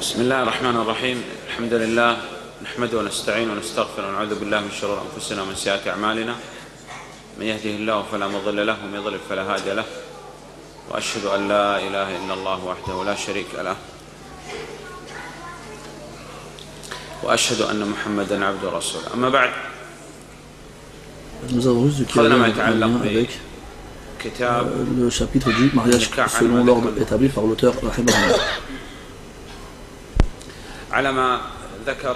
بسم الله الرحمن الرحيم. الحمد لله نحمده ونستعين ونستغفر ونعوذ بالله من شرور أنفسنا ومن سيئات أعمالنا. من يهده الله فلا مضل له ومن يضلل فلا هادي له، وأشهد أن لا إله إلا الله وحده لا شريك له، وأشهد أن محمدا عبده ورسوله. أما بعد، Nous avons vu qu'il y a un lien avec le chapitre du mariage selon l'ordre établi par l'auteur rahimahullah. على ما ذكر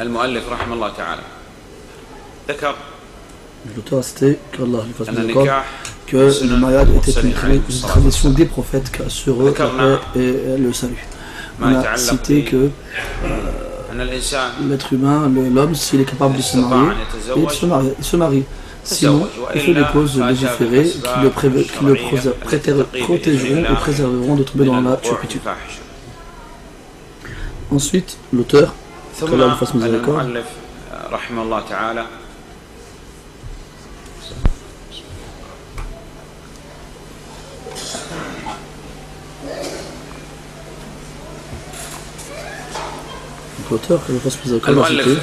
المؤلف رحمه الله تعالى، ذكر l'auteur a cité qu'Allah lui fasse miséricorde que le mariage était une tradition des prophètes sur eux la paix et le salut. On a cité que l'être humain, l'homme, s'il est capable de se marier, il se marie. Sinon, il fait des causes légiférées qui le protégeront et préserveront de tomber dans la turpitude. Ensuite, l'auteur, qu'Allah lui fasse miséricorde, l'auteur, qu'Allah lui fasse miséricorde, a cité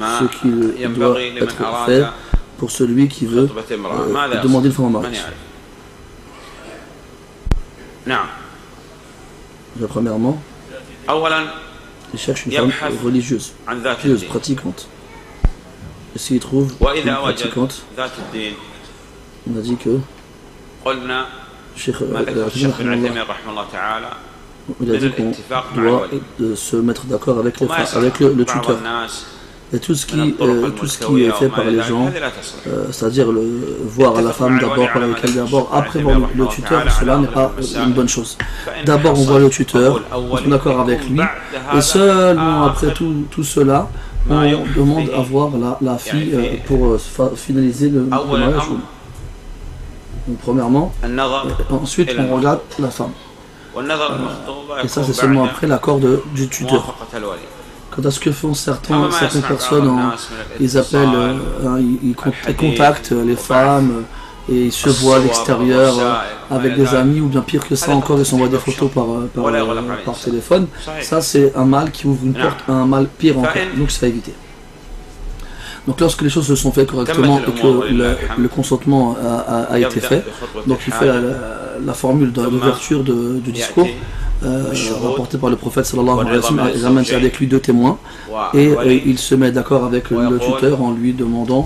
ce qu'il doit être fait pour celui qui veut demander une femme en mariage. Premièrement, il cherche une femme religieuse, pieuse, pratiquante. Et s'il trouve une pratiquante, on a dit que Cheikh il a dit qu'on doit se mettre d'accord avec le tuteur. Et tout ce qui est fait par les gens, c'est-à-dire voir la femme d'abord, parler avec elle d'abord, après voir le tuteur, cela n'est pas une bonne chose. D'abord on voit le tuteur, on est d'accord avec lui, et seulement après tout cela, on demande à voir la fille pour finaliser le mariage. Donc, premièrement, ensuite on regarde la femme. Et ça c'est seulement après l'accord du tuteur. Quant à ce que font certaines personnes, ils appellent, ils contactent les femmes et ils se voient à l'extérieur avec des amis, ou bien pire que ça encore, ils s'envoient des photos par téléphone. Ça c'est un mal qui ouvre une porte à un mal pire encore, donc c'est à éviter. Donc lorsque les choses se sont faites correctement et que le consentement a été fait, donc il fait la formule d'ouverture du discours, rapporté par le prophète sallallahu alayhi wa sallam, il ramène avec lui deux témoins et il se met d'accord avec le tuteur en lui demandant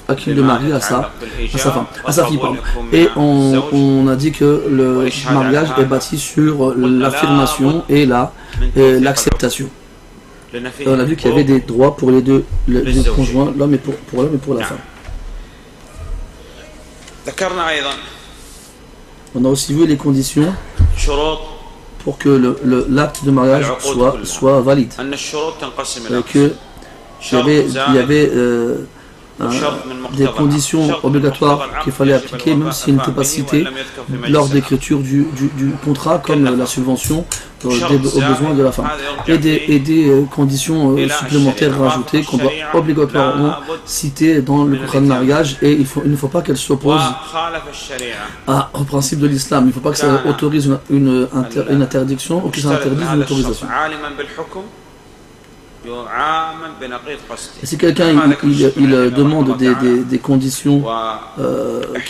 à qui le marie à sa femme, à sa fille, pardon. Et on a dit que le mariage est bâti sur l'affirmation et l'acceptation. Et on a vu qu'il y avait des droits pour les deux conjoints, l'homme et pour l'homme et pour la femme. On a aussi vu les conditions pour que l'acte de mariage soit valide. Il y avait des conditions obligatoires qu'il fallait appliquer, même s'ils n'étaient pas cités lors d'écriture du contrat, comme la subvention aux besoins de la femme. Et des conditions supplémentaires rajoutées qu'on doit obligatoirement citer dans le contrat de mariage, et il ne faut pas qu'elles s'opposent au principe de l'islam. Il ne faut pas que ça autorise une interdiction ou que ça interdise une autorisation. Et si quelqu'un il demande des conditions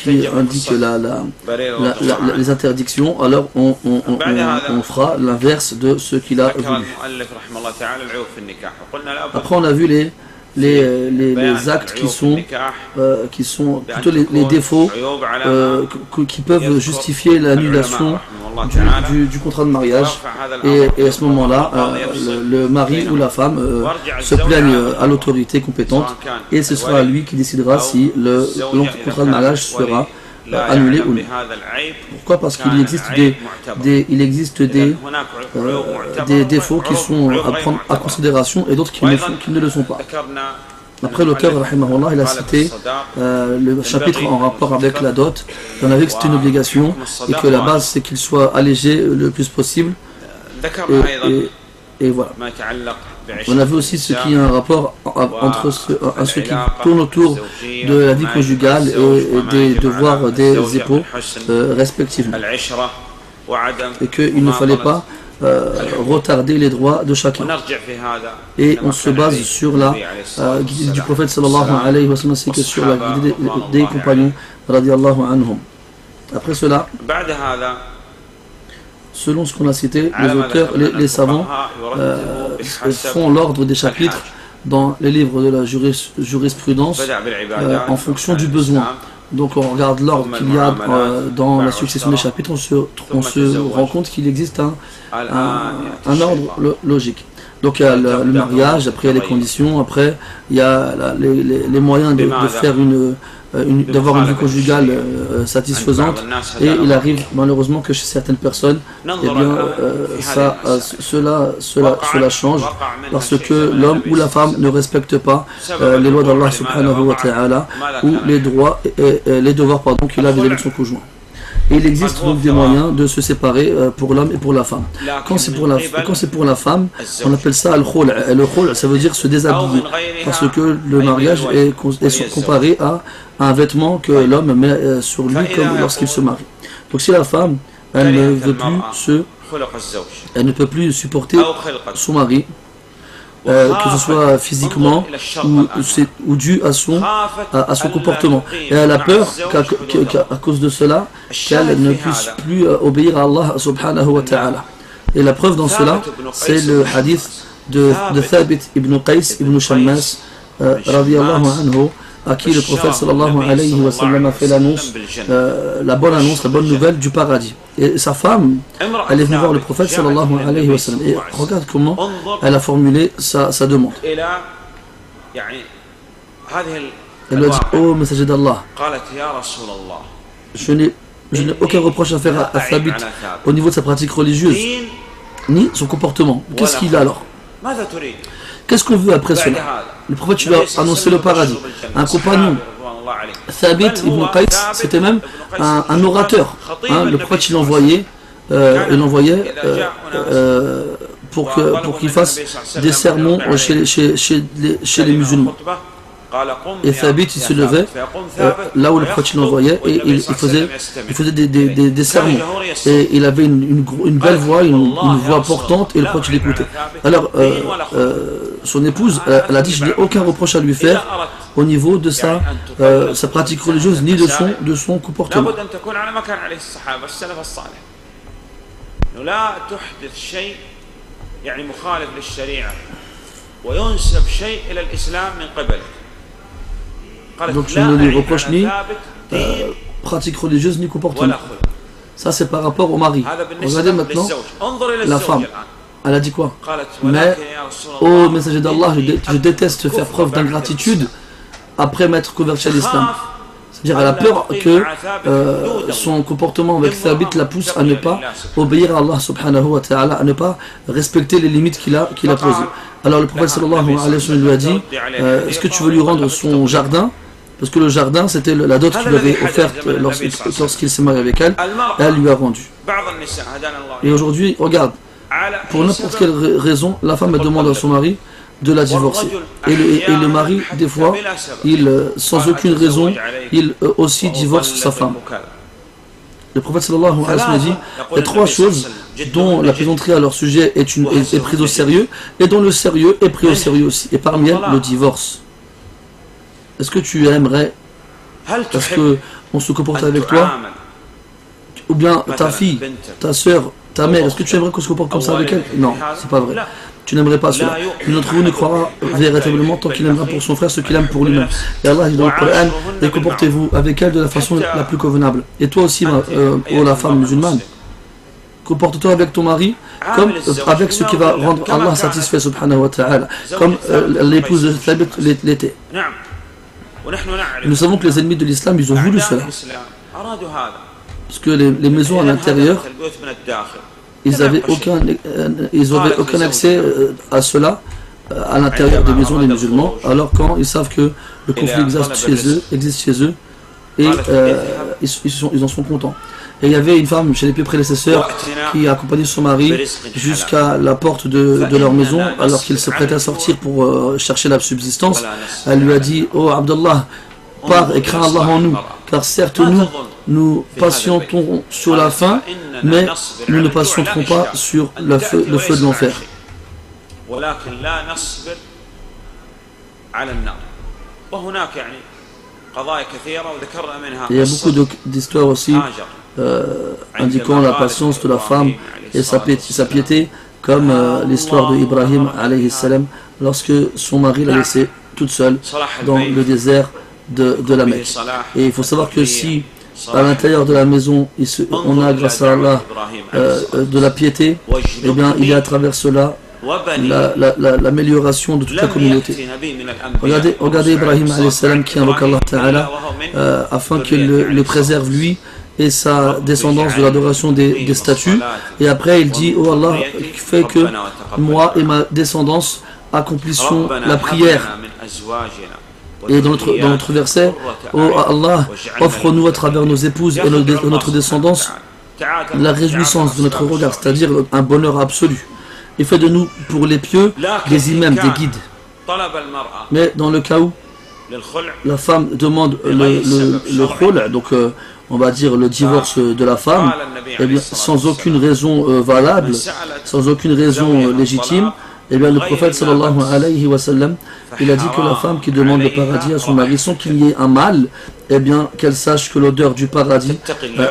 qui indiquent les interdictions, alors on fera l'inverse de ce qu'il a voulu. Après on a vu les actes qui sont plutôt les défauts qui peuvent justifier l'annulation du contrat de mariage, et à ce moment-là le mari ou la femme se plaignent à l'autorité compétente, et ce sera lui qui décidera si le contrat de mariage sera annulé ou non. Pourquoi? Parce qu'il existe des défauts qui sont à prendre en considération et d'autres qui ne le sont pas. Après, l'auteur, rahimahullah, il a cité le chapitre en rapport avec la dot. On a vu que c'était une obligation et que la base c'est qu'il soit allégé le plus possible. Et voilà. On a vu aussi ce qui a un rapport entre ce qui tourne autour de la vie conjugale et des devoirs des époux respectivement. Et qu'il ne fallait pas retarder les droits de chacun. Et on se base sur la guidée du prophète sallallahu alayhi wa sallam, ainsi que sur la guidée des compagnons radiyallahu anhum. Après cela, selon ce qu'on a cité, les auteurs, les savants font l'ordre des chapitres dans les livres de la jurisprudence en fonction du besoin. Donc on regarde l'ordre qu'il y a dans la succession des chapitres, on se rend compte qu'il existe un ordre logique. Donc il y a le mariage, après il y a les conditions, après il y a les moyens de faire d'avoir une vie conjugale satisfaisante, et il arrive malheureusement que chez certaines personnes, eh bien, cela change parce que l'homme ou la femme ne respecte pas les lois d'Allah subhanahu wa ta'ala ou les droits et les devoirs qu'il a vis-à-vis de son conjoint. Et il existe donc des moyens de se séparer pour l'homme et pour la femme. Quand c'est pour la femme, on appelle ça al-khul'. Le khul', ça veut dire se déshabiller, parce que le mariage est comparé à un vêtement que l'homme met sur lui comme lorsqu'il se marie. Donc si la femme, elle ne peut plus supporter son mari, que ce soit physiquement ou dû à son comportement. Et elle a peur qu'à cause de cela, qu'elle ne puisse plus obéir à Allah subhanahu wa ta'ala. Et la preuve dans cela, c'est le hadith de Thabit ibn Qais ibn Shammas radiyallahu anhu, à qui le prophète sallallahu alayhi wa sallam a fait l'annonce, la bonne nouvelle du paradis. Et sa femme, elle est venue voir le prophète sallallahu alayhi wa sallam. Et regarde comment elle a formulé sa demande. Elle lui a dit: ô messager d'Allah, je n'ai aucun reproche à faire à Thabit au niveau de sa pratique religieuse, ni son comportement. Qu'est-ce qu'il a alors? Qu'est-ce qu'on veut après cela? Le prophète lui a annoncé le paradis. Un compagnon, Thabit ibn Qais, c'était même un orateur. Le prophète l'envoyait pour qu'il fasse des sermons chez les musulmans. Et Thabit, il se levait là où le prophète l'envoyait et il faisait des sermons. Et il avait une belle voix, une voix portante, et le prophète l'écoutait. Alors, son épouse, elle a dit: je n'ai aucun reproche à lui faire au niveau de sa pratique religieuse, ni de son comportement. Donc je ne lui reproche ni pratique religieuse ni comportement. Ça c'est par rapport au mari. Regardez maintenant la femme. Elle a dit quoi? Mais, ô messager d'Allah, je déteste faire preuve d'ingratitude après m'être converti à l'islam. C'est-à-dire elle a peur que son comportement avec Thabit la pousse à ne pas obéir à Allah subhanahu wa ta'ala, à ne pas respecter les limites qu'il a posées. Alors le prophète sallallahu alayhi wa sallam lui a dit: est-ce que tu veux lui rendre son jardin? Parce que le jardin, c'était la dot qu'il lui avait offerte lorsqu'il s'est marié avec elle, et elle lui a rendu. Et aujourd'hui, regarde, pour n'importe quelle raison, la femme demande à son mari de la divorcer. Et le mari, des fois, sans aucune raison, il aussi divorce sa femme. Le prophète sallallahu alayhi wa sallam dit: il y a trois choses dont la plaisanterie à leur sujet est prise au sérieux, et dont le sérieux est pris au sérieux aussi. Et parmi elles, le divorce. Est-ce que tu aimerais, parce qu'on se comporte avec toi, ou bien ta fille, ta soeur, ta mère, est-ce que tu aimerais qu'on se comporte comme ça avec elle? Non, c'est pas vrai. Tu n'aimerais pas cela. L'un d'entre vous ne croira véritablement tant qu'il aimera pour son frère ce qu'il aime pour lui-même. Et Allah dit dans le Coran: et comportez-vous avec elle de la façon la plus convenable. Et toi aussi, la femme musulmane, comporte-toi avec ton mari comme avec ce qui va rendre Allah satisfait subhanahu wa ta'ala, comme l'épouse de Thabit l'était. Nous savons que les ennemis de l'islam, ils ont voulu cela. Parce que les maisons à l'intérieur, ils n'avaient aucun accès à cela à l'intérieur des maisons des musulmans, alors quand ils savent que le conflit existe chez eux, et ils en sont contents. Et il y avait une femme chez les plus prédécesseurs qui a accompagné son mari jusqu'à la porte de leur maison alors qu'il se prêtait à sortir pour chercher la subsistance. Elle lui a dit: oh Abdallah, pars et crains Allah en nous, car certes nous patientons sur la faim, mais nous ne patienterons pas sur le feu de l'enfer. Il y a beaucoup d'histoires aussi indiquant la patience de la femme et sa piété, comme l'histoire de Ibrahim alayhi salam lorsque son mari l'a laissée toute seule dans le désert de la Mecque. Et il faut savoir que si à l'intérieur de la maison on a, grâce à Allah, de la piété, eh bien il y a à travers cela l'amélioration de toute la communauté. Regardez Ibrahim alayhi salam qui invoque Allah Ta'ala afin qu'il le préserve lui et sa descendance de l'adoration des statues. Et après il dit: oh Allah, fais que moi et ma descendance accomplissions la prière. Et dans notre verset: oh Allah, offre-nous à travers nos épouses et notre descendance la réjouissance de notre regard, c'est-à-dire un bonheur absolu. Et fait de nous, pour les pieux, des imams, des guides. Mais dans le cas où la femme demande le khul', donc on va dire le divorce de la femme, eh bien, sans aucune raison valable, sans aucune raison légitime, eh bien, le prophète sallallahu alayhi wa sallam, il a dit que la femme qui demande le paradis à son mari sans qu'il y ait un mal, eh bien, qu'elle sache que l'odeur du paradis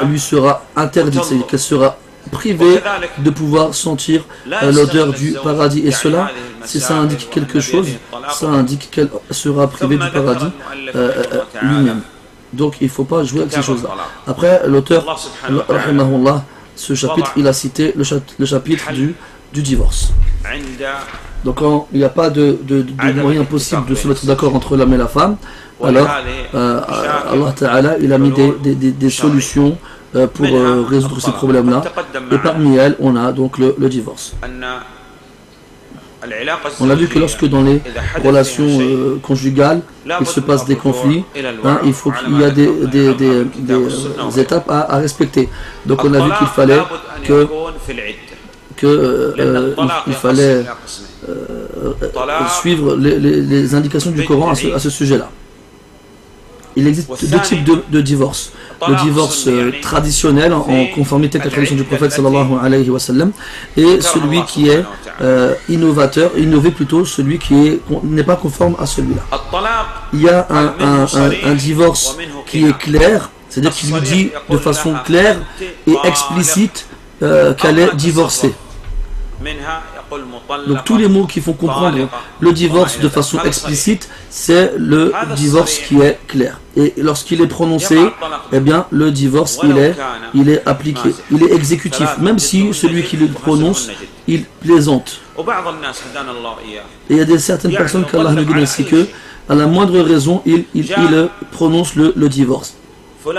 lui sera interdite, c'est-à-dire qu'elle sera privée de pouvoir sentir l'odeur du paradis. Et cela, si ça indique quelque chose, ça indique qu'elle sera privée du paradis lui-même. Donc il ne faut pas jouer avec ces choses-là. Après, l'auteur, rahimahullah, ce chapitre, il a cité le chapitre du divorce. Donc il n'y a pas de moyen possible de se mettre d'accord entre l'homme et la femme. Alors Allah Ta'ala, il a mis des solutions pour résoudre ces problèmes-là. Et parmi elles, on a donc le divorce. On a vu que lorsque dans les relations conjugales, il se passe des conflits, il faut qu'il y a des étapes à respecter. Donc on a vu qu'il fallait il fallait suivre les indications du Coran à ce sujet-là. Il existe deux types de divorce. Le divorce traditionnel en conformité avec la tradition du prophète sallallahu alayhi wa sallam, et celui qui est innové plutôt, celui qui n'est pas conforme à celui-là. Il y a un divorce qui est clair, c'est-à-dire qu'il lui dit de façon claire et explicite qu'elle est divorcée. Donc tous les mots qui font comprendre le divorce de façon explicite, c'est le divorce qui est clair. Et lorsqu'il est prononcé, eh bien le divorce il est appliqué, il est exécutif, même si celui qui le prononce, il plaisante. Et il y a certaines personnes qu'Allah nous guide ainsi que, à la moindre raison, il prononce le divorce. Il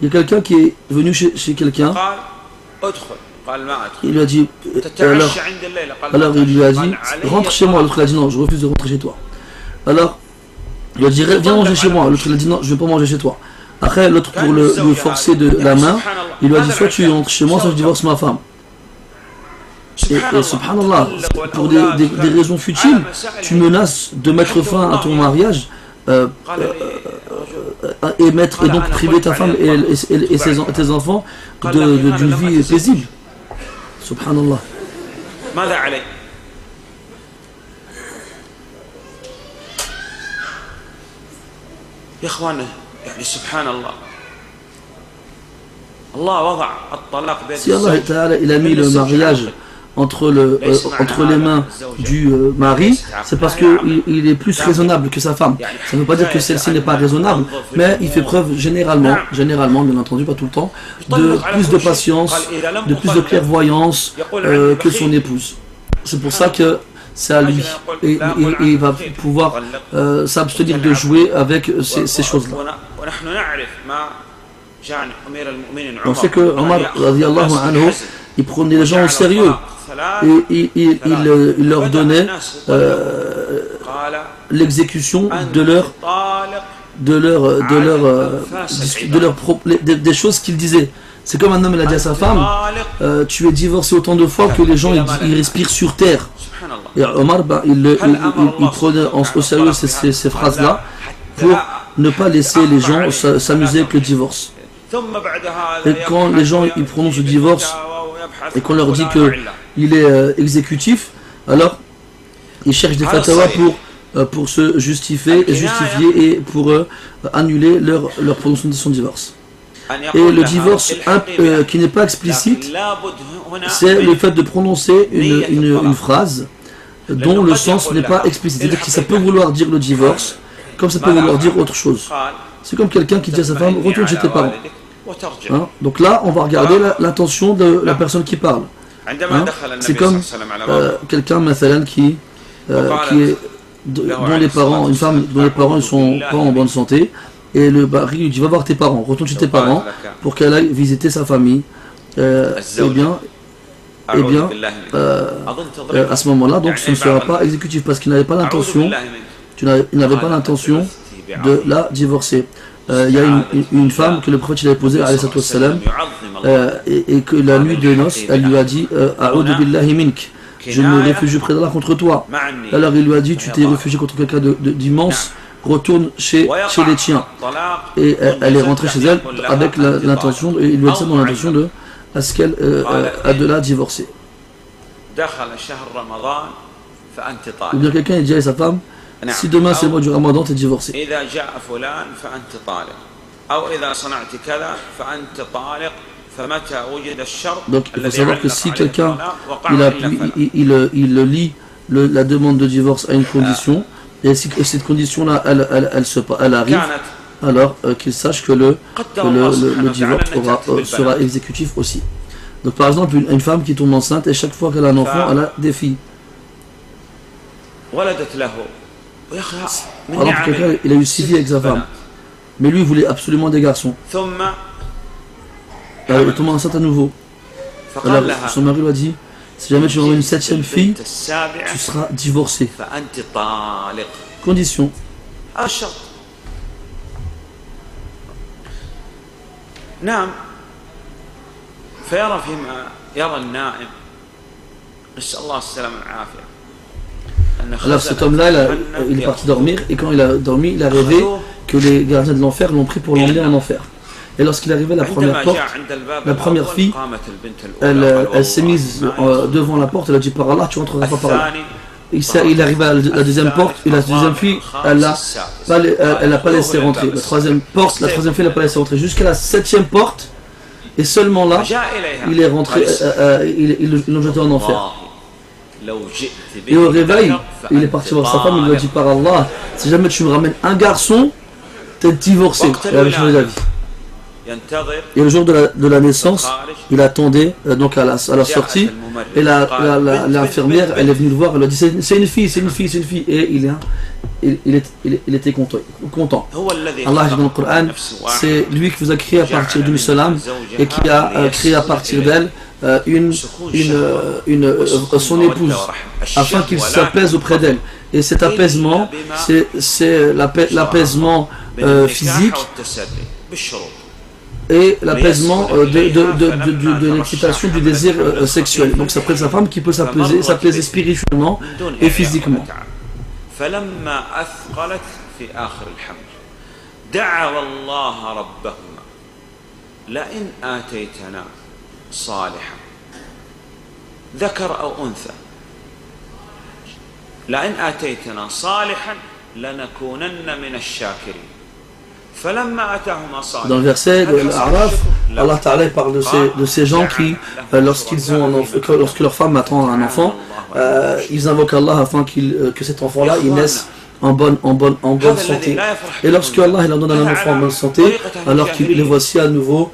y a quelqu'un qui est venu chez quelqu'un. Il lui a dit, alors il lui a dit, rentre chez moi. L'autre il a dit, non, je refuse de rentrer chez toi. Alors il lui a dit, viens manger chez moi. L'autre il a dit, non, je ne vais pas manger chez toi. Après l'autre, pour le forcer de la main, il lui a dit, soit tu rentres chez moi, soit je divorce ma femme. Et subhanallah, pour des raisons futiles, tu menaces de mettre fin à ton mariage et donc priver ta femme et tes enfants d'une vie paisible. Subhanallah. Si Allah Ta'ala, il a mis le mariage entre les mains du mari, c'est parce qu'il est plus raisonnable que sa femme. Ça ne veut pas dire que celle-ci n'est pas raisonnable, mais il fait preuve généralement, bien entendu, pas tout le temps, de plus de patience, de plus de clairvoyance que son épouse. C'est pour ça que c'est à lui. Et il va pouvoir s'abstenir de jouer avec ces choses-là. On sait que Omar, radiyallahu anhu, il prenait les gens au sérieux. Et il leur donnait l'exécution de des choses qu'il disait. C'est comme un homme, il a dit à sa femme, tu es divorcé autant de fois que les gens ils respirent sur terre. Et Omar, il prenait au sérieux ces phrases-là pour ne pas laisser les gens s'amuser avec le divorce. Et quand les gens ils prononcent le divorce et qu'on leur dit qu'il est exécutif, alors ils cherchent des fatwas pour se justifier et pour annuler leur prononciation de divorce. Et le divorce qui n'est pas explicite, c'est le fait de prononcer une phrase dont le sens n'est pas explicite. C'est-à-dire que ça peut vouloir dire le divorce, comme ça peut vouloir dire autre chose. C'est comme quelqu'un qui dit à sa femme, retourne chez tes parents. Hein? Donc là, on va regarder l'intention de la personne qui parle. Hein? C'est comme quelqu'un dont les parents, une femme dont les parents ne sont pas en bonne santé, et le mari lui dit va voir tes parents, retourne chez tes parents pour qu'elle aille visiter sa famille. À ce moment-là, donc ce ne sera pas exécutif parce qu'il n'avait pas l'intention, de la divorcer. Il y a une femme que le prophète avait posée alayhi salam, et que la nuit de noces, elle lui a dit A'udhu billahi mink, je me réfugie près d'Allah contre toi. Alors il lui a dit tu t'es réfugié contre quelqu'un d'immense, retourne chez les tiens. Et elle est rentrée chez elle avec l'intention, et il lui a dit ça dans l'intention de ce qu'elle a de la divorcer. Ou bien quelqu'un dit à sa femme, si demain c'est le mois du Ramadan, tu es divorcé. Donc il faut savoir que si quelqu'un il lit la demande de divorce à une condition, et si cette condition-là elle arrive, alors qu'il sache que le divorce sera exécutif aussi. Donc par exemple une femme qui tombe enceinte et chaque fois qu'elle a un enfant, elle a des filles. Alors quelqu'un il a eu 6 filles avec sa femme, mais lui il voulait absolument des garçons. Alors il tombe enceinte à nouveau. Alors son mari lui a dit, si jamais tu auras une 7e fille, tu seras divorcé. Condition. Alors cet homme-là, il est parti dormir, et quand il a dormi, il a rêvé que les gardiens de l'enfer l'ont pris pour l'emmener en enfer. Et lorsqu'il est arrivé à la première porte, la première fille, elle s'est mise devant la porte, elle a dit par Allah, tu rentreras pas par là. Il est arrivé à la deuxième porte, et la deuxième fille, elle n'a pas laissé rentrer. La troisième fille, elle n'a pas laissé rentrer. Jusqu'à la 7e porte, et seulement là, il est rentré, ils l'ont jeté en enfer. Et au réveil, il est parti voir sa femme, il lui a dit par Allah, si jamais tu me ramènes un garçon, t'es divorcé. Elle avait changé d'avis. Et le jour de la naissance, il attendait donc à la sortie, et l'infirmière, elle est venue le voir, elle a dit c'est une fille, et il était content. Allah dit dans le Coran, c'est lui qui vous a créé à partir d'une seule âme, et qui a créé à partir d'elle son épouse, afin qu'il s'apaise auprès d'elle. Et cet apaisement, c'est l'apaisement physique et l'apaisement de l'excitation du désir sexuel. Donc ça prête sa femme qui peut s'apaiser spirituellement et physiquement. ذكر أو أنثى لئن آتيتنا صالحا لنكونن من الشاكرين فلما آتاهما صالحا. Dans le verset de l'Araf, Allah Ta'ala parle de ces gens qui, lorsque leur femme attend un enfant, ils invoquent Allah afin que cet enfant-là il naisse en bonne santé. Et lorsque Allah il leur donne un enfant en bonne santé, alors qu'ils les voici à nouveau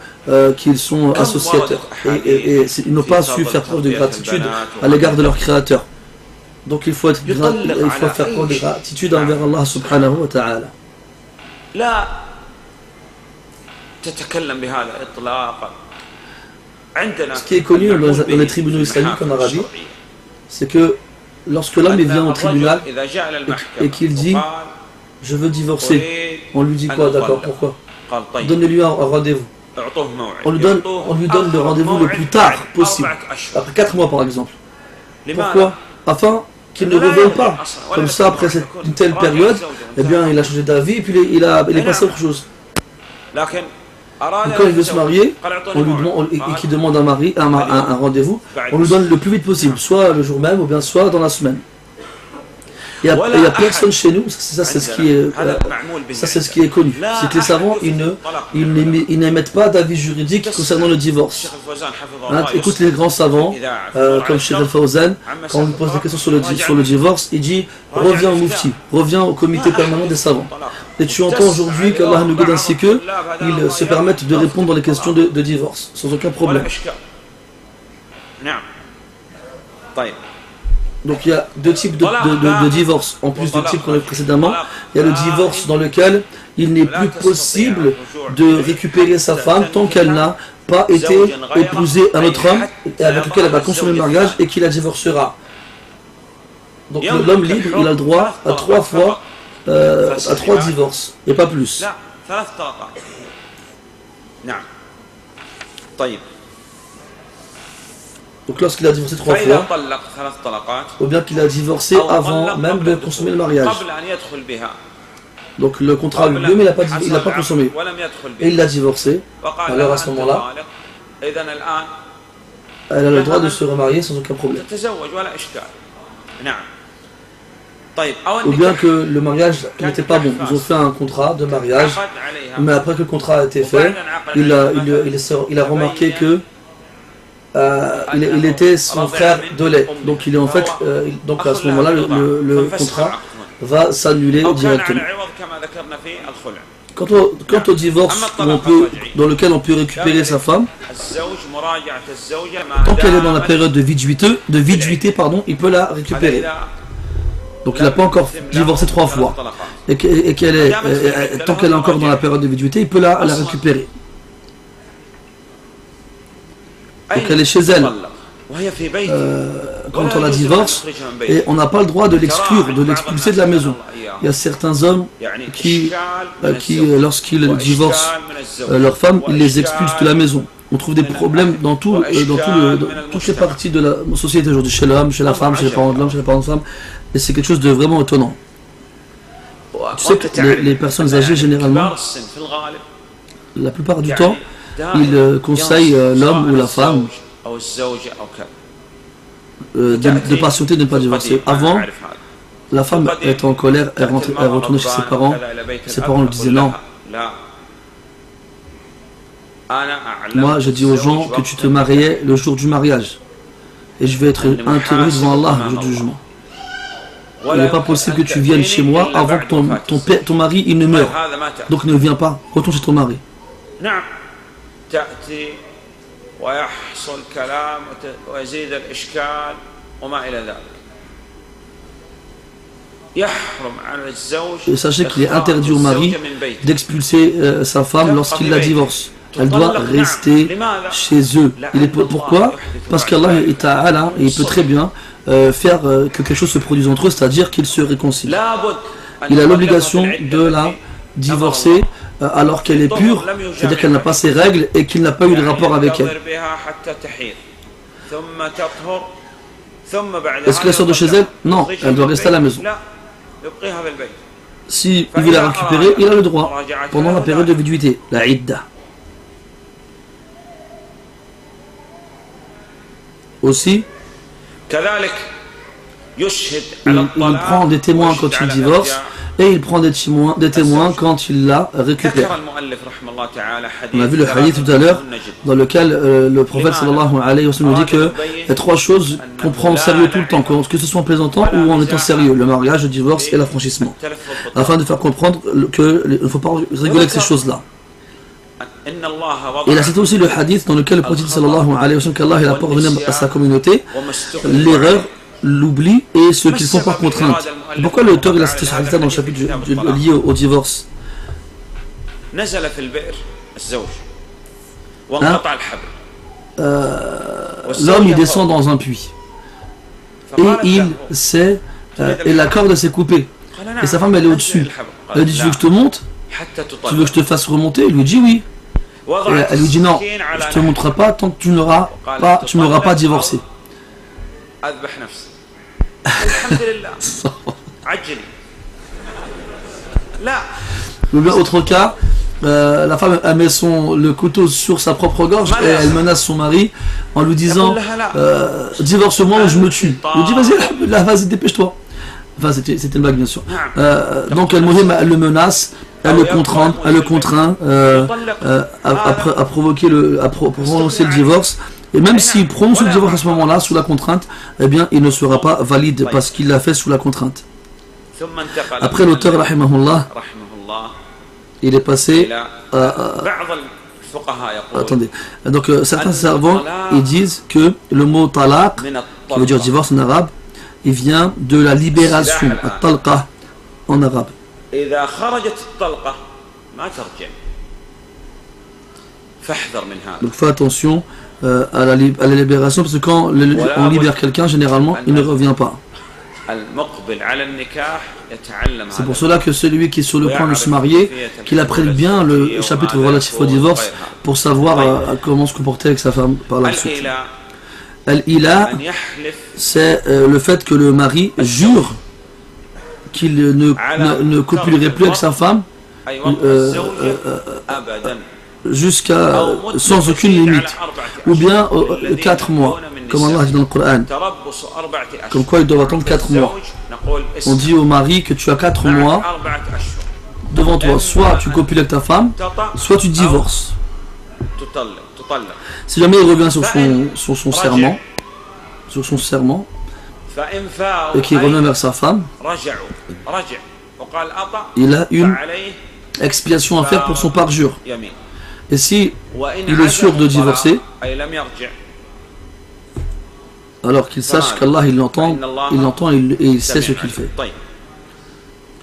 qu'ils sont associateurs. Et ils n'ont pas su faire preuve de gratitude à l'égard de leur créateur. Donc il faut faire preuve de gratitude envers Allah subhanahu wa ta'ala. Ce qui est connu dans les tribunaux islamiques en Arabie, c'est que lorsque l'homme vient au tribunal et qu'il dit je veux divorcer, On lui dit quoi, d'accord, pourquoi? Donnez-lui un rendez-vous. On lui donne le rendez-vous le plus tard possible, après 4 mois par exemple. Pourquoi? Afin qu'il ne revienne pas. Comme ça, après une telle période, eh bien, il a changé d'avis et puis il est passé à autre chose. Quand il veut se marier, on lui demande, et qu'il demande un rendez-vous, on lui donne le plus vite possible, soit le jour même ou bien soit dans la semaine. Il n'y a personne chez nous, ça c'est ce qui est connu, c'est que les savants ils n'émettent pas d'avis juridique concernant le divorce. Écoute les grands savants, comme Cheikh Al-Fawzan, quand on lui pose des questions sur le divorce, il dit reviens au Mufti, reviens au comité permanent des savants. Et tu entends aujourd'hui qu'Allah nous guide ainsi qu'eux, ils se permettent de répondre dans les questions de divorce, sans aucun problème. Donc il y a 2 types de divorce, en plus du type qu'on a précédemment. Il y a le divorce dans lequel il n'est plus possible de récupérer sa femme tant qu'elle n'a pas été épousée à un autre homme avec lequel elle va consommer le mariage et qui la divorcera. Donc l'homme libre, il a le droit à 3 fois, à 3 divorces, et pas plus. Donc lorsqu'il a divorcé 3 fois, ou bien qu'il a divorcé avant même de consommer le mariage. Donc le contrat a eu lieu, mais il n'a pas consommé. Et il l'a divorcé. Alors à ce moment-là, elle a le droit de se remarier sans aucun problème. Ou bien que le mariage n'était pas bon. Ils ont fait un contrat de mariage, mais après que le contrat a été fait, il a remarqué que il était son frère de lait. Donc il est en fait, donc à ce moment-là, le contrat va s'annuler directement. Quant au divorce dans lequel on peut récupérer sa femme, tant qu'elle est dans la période de viduité, il peut la récupérer. Donc il n'a pas encore divorcé 3 fois. Et tant qu'elle est encore dans la période de viduité, il peut la récupérer. Donc elle est chez elle quand on la divorce, et on n'a pas le droit de l'exclure, de l'expulser de la maison. Il y a certains hommes qui lorsqu'ils divorcent leur femme, ils les expulsent de la maison. On trouve des problèmes dans toutes les parties de la société aujourd'hui, chez l'homme, chez la femme, chez les parents de l'homme, chez les parents de la femme, et c'est quelque chose de vraiment étonnant. Tu sais que les personnes âgées, généralement, la plupart du temps, ils conseillent l'homme ou la femme de patienter, de ne pas divorcer. Avant, la femme était en colère, elle retournait chez ses parents lui disaient non. Moi, je dis aux gens que tu te mariais le jour du mariage, et je vais être interrogé devant Allah le jour du jugement. Il n'est pas possible que tu viennes chez moi avant que ton mari il ne meure. Donc ne viens pas, retourne chez ton mari. Et sachez qu'il est interdit au mari d'expulser sa femme lorsqu'il la divorce. Elle doit rester chez eux. Pourquoi? Parce qu'Allah est ta'ala et il peut très bien faire que quelque chose se produise entre eux, c'est-à-dire qu'ils se réconcilient. Il a l'obligation de la divorcer alors qu'elle est pure, c'est-à-dire qu'elle n'a pas ses règles et qu'il n'a pas eu de rapport avec elle. Est-ce qu'elle sort de chez elle? Non, elle doit rester à la maison. Si il veut la récupérer, il a le droit pendant la période de viduité, la idda. Aussi, il prend des témoins quand il divorce et il prend des témoins quand il la récupère. On a vu le hadith tout à l'heure dans lequel le prophète sallallahu alayhi wa sallam dit qu'il y a 3 choses qu'on prend au sérieux tout le temps, que ce soit en plaisantant ou en étant sérieux: le mariage, le divorce et l'affranchissement, afin de faire comprendre qu'il ne faut pas rigoler avec ces choses-là. Et là c'est aussi le hadith dans lequel le prophète sallallahu alayhi wa sallam, qu'Allah il a pardonné à sa communauté l'erreur, l'oubli et ceux qui ne sont pas contraintes. Pourquoi l'auteur il a cité ce hadith dans le chapitre lié au divorce? L'homme il descend dans un puits et et la corde s'est coupée et sa femme elle est au-dessus. Elle dit: tu veux que je te monte? tu veux que je te fasse remonter? Il lui dit oui. Et elle lui dit non, je ne te montrerai pas tant que tu n'auras pas divorcé. Ou bien autre cas, la femme elle met le couteau sur sa propre gorge et elle menace son mari en lui disant divorce-moi ou je me tue. Il lui dit vas-y dépêche-toi. Enfin c'était une blague bien sûr. Donc elle le menace, elle le contraint à prononcer le divorce. Et même s'il prononce le divorce à ce moment-là sous la contrainte, eh bien il ne sera pas valide parce qu'il l'a fait sous la contrainte. Après l'auteur rahimahullah, il est passé attendez. Donc certains savants ils disent que le mot talaq, qui veut dire divorce en arabe, il vient de la libération, at-talqa en arabe. Donc fais attention à la libération, parce que quand on libère quelqu'un, généralement, il ne revient pas. C'est pour cela que celui qui est sur le point de se marier, qu'il apprenne bien le chapitre relatif au divorce pour savoir comment se comporter avec sa femme par la suite. Al-ila, c'est le fait que le mari jure qu'il ne copulerait plus avec sa femme jusqu'à sans aucune limite, ou bien 4 mois, comme Allah dit dans le Coran, comme quoi il doit attendre 4 mois. On dit au mari que tu as 4 mois devant toi, soit tu copules avec ta femme, soit tu divorces. Si jamais il revient sur son serment, et qu'il revient vers sa femme, il a une expiation à faire pour son parjure. Et si il est sûr de divorcer, alors qu'il sache qu'Allah il l'entend et il sait ce qu'il fait.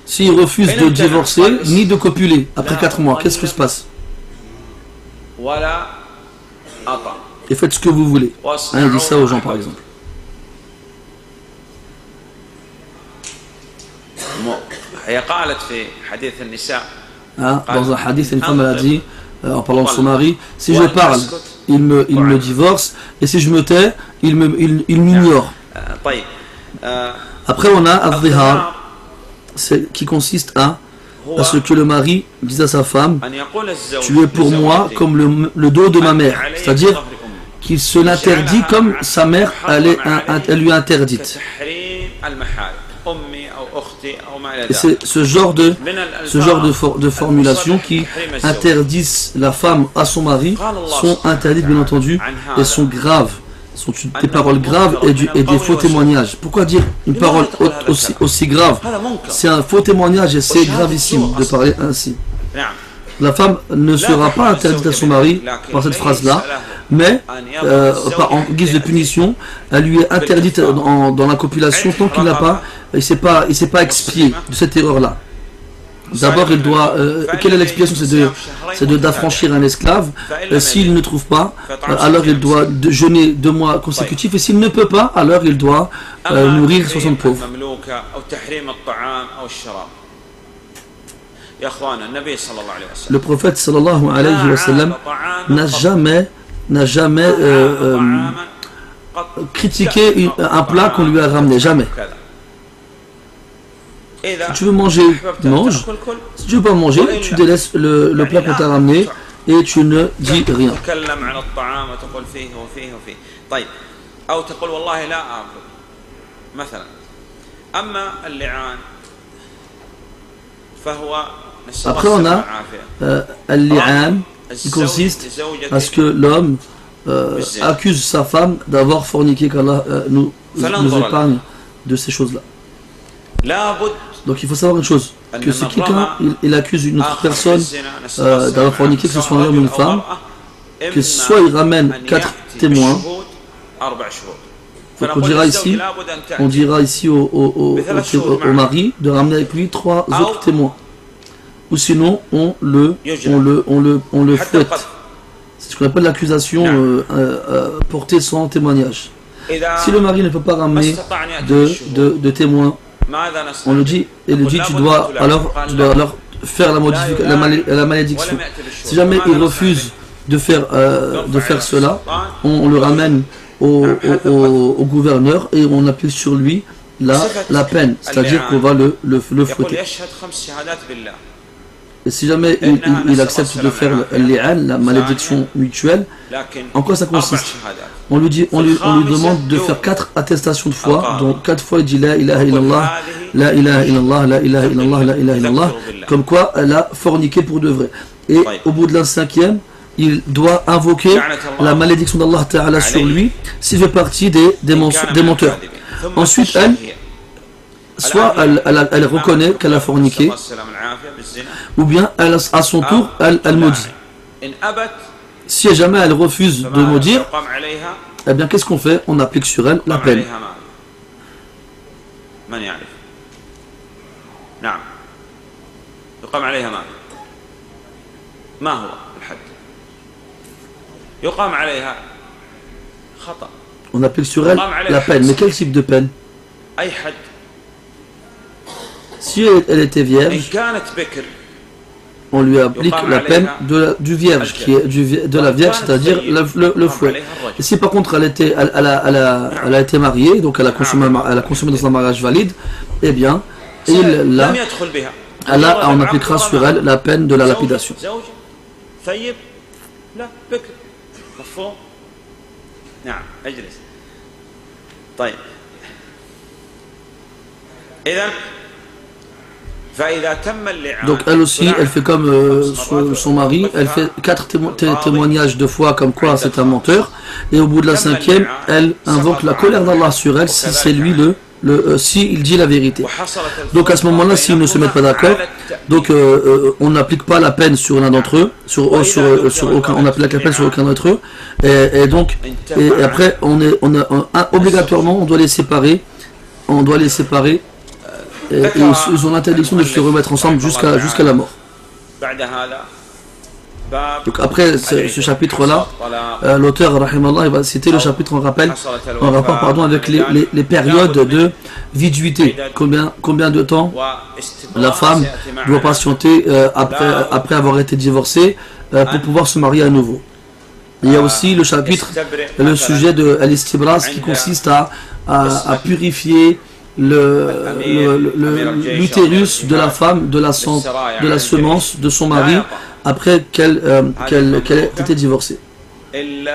S'il refuse de divorcer ni de copuler après 4 mois, qu'est-ce qui se passe? Et faites ce que vous voulez. Il dit ça aux gens par exemple. Dans un hadith, une femme a dit, en parlant de son mari, si je parle, il me divorce, et si je me tais, il m'ignore. Après on a al-dhihar, qui consiste à ce que le mari dise à sa femme, tu es pour moi comme le dos de ma mère, c'est-à-dire qu'il se l'interdit comme sa mère elle lui a interdite. Et c'est ce genre de formulation qui interdisent la femme à son mari sont interdites bien entendu et sont graves, sont des paroles graves et des faux témoignages. Pourquoi dire une parole aussi grave? C'est un faux témoignage et c'est gravissime de parler ainsi. La femme ne sera pas interdite à son mari par cette phrase-là, mais en guise de punition, elle lui est interdite dans la copulation tant qu'il il s'est pas expié de cette erreur-là. D'abord, il doit. Quelle est l'expiation? C'est d'affranchir un esclave. S'il ne trouve pas, alors il doit jeûner 2 mois consécutifs. Et s'il ne peut pas, alors il doit nourrir 60 pauvres. Le prophète sallallahu alayhi wa sallam n'a jamais critiqué un plat qu'on lui a ramené, jamais. Si tu veux manger, mange. Si tu ne veux pas manger, tu délaisses le plat qu'on t'a ramené et tu ne dis rien. Après on a al-li'an, qui consiste à ce que l'homme accuse sa femme d'avoir forniqué, qu'Allah nous épargne de ces choses-là. Donc il faut savoir une chose, que si quelqu'un il accuse une autre personne d'avoir forniqué, que ce soit un homme ou une femme, que soit il ramène 4 témoins. Donc on dira ici au mari de ramener avec lui 3 autres témoins. Ou sinon on le fouette. C'est ce qu'on appelle l'accusation portée sans témoignage. Si le mari ne peut pas ramener de témoins, on le dit, tu dois alors faire la malédiction. Si jamais il refuse de faire cela, on le ramène au gouverneur et on applique sur lui la peine, c'est-à-dire qu'on va le fouetter. Et si jamais il accepte de faire la malédiction mutuelle, en quoi ça consiste? On lui demande de faire 4 attestations de foi, donc 4 fois il dit la ilaha illallah, la ilaha illallah, la ilaha illallah, la ilaha illallah, comme quoi elle a forniqué pour de vrai. Et au bout de la 5e, il doit invoquer la malédiction d'Allah Ta'ala sur lui s'il fait partie des menteurs. Ensuite, soit elle reconnaît qu'elle a forniqué, ou bien elle, à son tour, elle maudit. Si jamais elle refuse de maudire, eh bien qu'est-ce qu'on fait? On applique sur elle la peine. On applique sur elle la peine. Mais quel type de peine? Si elle était vierge, on lui applique la peine du vierge, de la vierge, c'est-à-dire le fouet. Et si par contre elle a été mariée, donc elle a consommé dans un mariage valide, eh bien, on appliquera sur elle la peine de la lapidation. Donc elle aussi, elle fait comme son mari, elle fait 4 témoignages de foi comme quoi c'est un menteur, et au bout de la 5e, elle invoque la colère d'Allah sur elle si c'est lui s'il dit la vérité. Donc à ce moment-là, s'ils ne se mettent pas d'accord, donc on n'applique pas la peine sur l'un d'entre eux, on applique la peine sur aucun d'entre eux, et après obligatoirement on doit les séparer, et ils ont l'interdiction de se remettre ensemble jusqu'à la mort. Donc après ce chapitre-là, l'auteur rahimallah va citer le chapitre en rapport avec les périodes de viduité. Combien de temps la femme doit patienter après avoir été divorcée pour pouvoir se marier à nouveau. Il y a aussi le sujet de l'istibras qui consiste à purifier l'utérus de la femme de la semence de son mari après qu'elle ait été divorcée. Et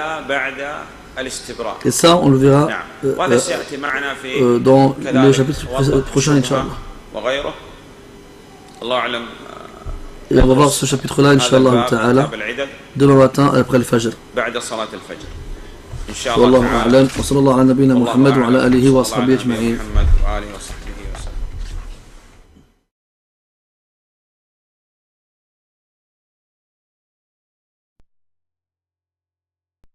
ça on le verra dans le chapitre prochain, Inch'Allah. Et on va voir ce chapitre-là, Inch'Allah ta'ala, demain matin après le Fajr. والله أعلم وصلى الله على نبينا محمد وعلى آله وأصحابه أجمعين.